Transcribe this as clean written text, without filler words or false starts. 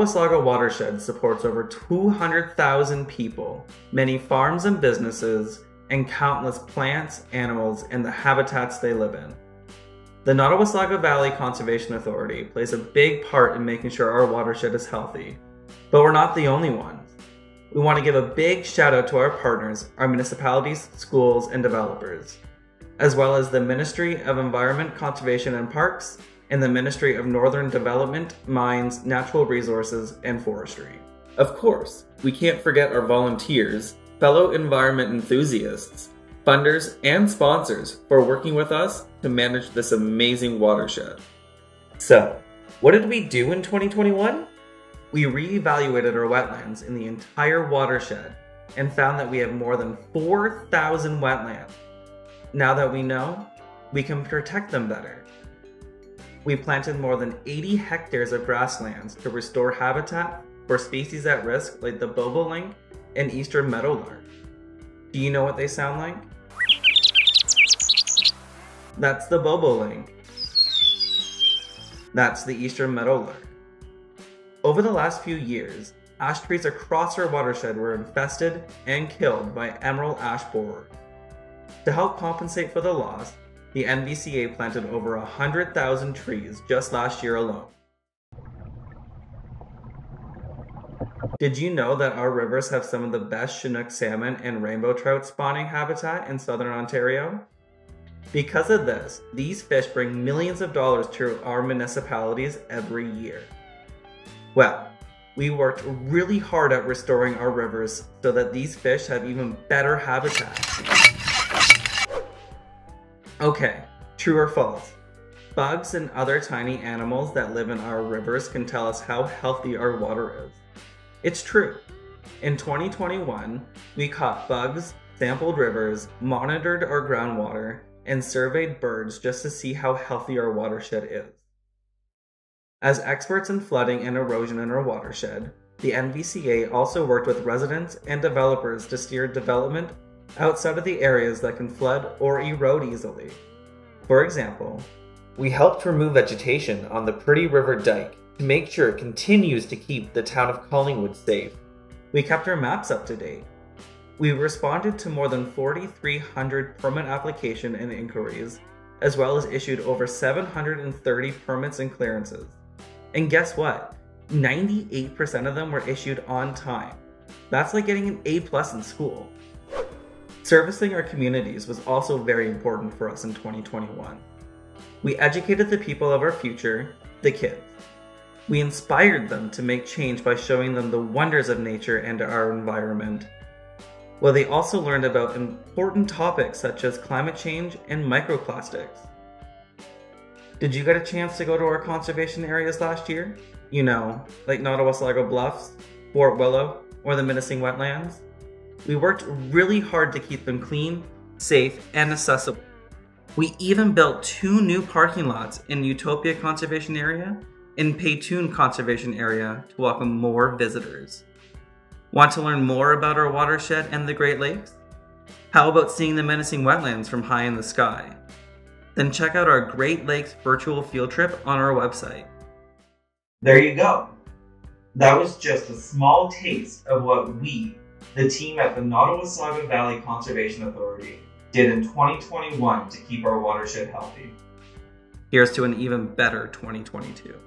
Nottawaslaga watershed supports over 200,000 people, many farms and businesses, and countless plants, animals, and the habitats they live in. The Nottawaslaga Valley Conservation Authority plays a big part in making sure our watershed is healthy, but we're not the only ones. We want to give a big shout out to our partners, our municipalities, schools, and developers, as well as the Ministry of Environment, Conservation and Parks, and the Ministry of Northern Development, Mines, Natural Resources, and Forestry. Of course, we can't forget our volunteers, fellow environment enthusiasts, funders, and sponsors for working with us to manage this amazing watershed. So, what did we do in 2021? We reevaluated our wetlands in the entire watershed and found that we have more than 4,000 wetlands. Now that we know, we can protect them better. We planted more than 80 hectares of grasslands to restore habitat for species at risk like the bobolink and eastern meadowlark. Do you know what they sound like? That's the bobolink. That's the eastern meadowlark. Over the last few years, ash trees across our watershed were infested and killed by emerald ash borer. To help compensate for the loss, the NVCA planted over 100,000 trees just last year alone. Did you know that our rivers have some of the best Chinook salmon and rainbow trout spawning habitat in southern Ontario? Because of this, these fish bring millions of dollars to our municipalities every year. Well, we worked really hard at restoring our rivers so that these fish have even better habitat. Okay, true or false? Bugs and other tiny animals that live in our rivers can tell us how healthy our water is. It's true. In 2021, we caught bugs, sampled rivers, monitored our groundwater, and surveyed birds just to see how healthy our watershed is. As experts in flooding and erosion in our watershed, the NVCA also worked with residents and developers to steer development outside of the areas that can flood or erode easily. For example, we helped remove vegetation on the Pretty River Dike to make sure it continues to keep the town of Collingwood safe. We kept our maps up to date. We responded to more than 4,300 permit application and inquiries, as well as issued over 730 permits and clearances. And guess what? 98% of them were issued on time. That's like getting an A+ in school. Servicing our communities was also very important for us in 2021. We educated the people of our future, the kids. We inspired them to make change by showing them the wonders of nature and our environment. Well, they also learned about important topics such as climate change and microplastics. Did you get a chance to go to our conservation areas last year? You know, like Nottawaslaga Bluffs, Fort Willow, or the Minising Wetlands? We worked really hard to keep them clean, safe, and accessible. We even built 2 new parking lots in Utopia Conservation Area and Paytoon Conservation Area to welcome more visitors. Want to learn more about our watershed and the Great Lakes? How about seeing the Minising Wetlands from high in the sky? Then check out our Great Lakes virtual field trip on our website. There you go. That was just a small taste of what we, the team at the Nottawaslaga Valley Conservation Authority, did in 2021 to keep our watershed healthy. Here's to an even better 2022.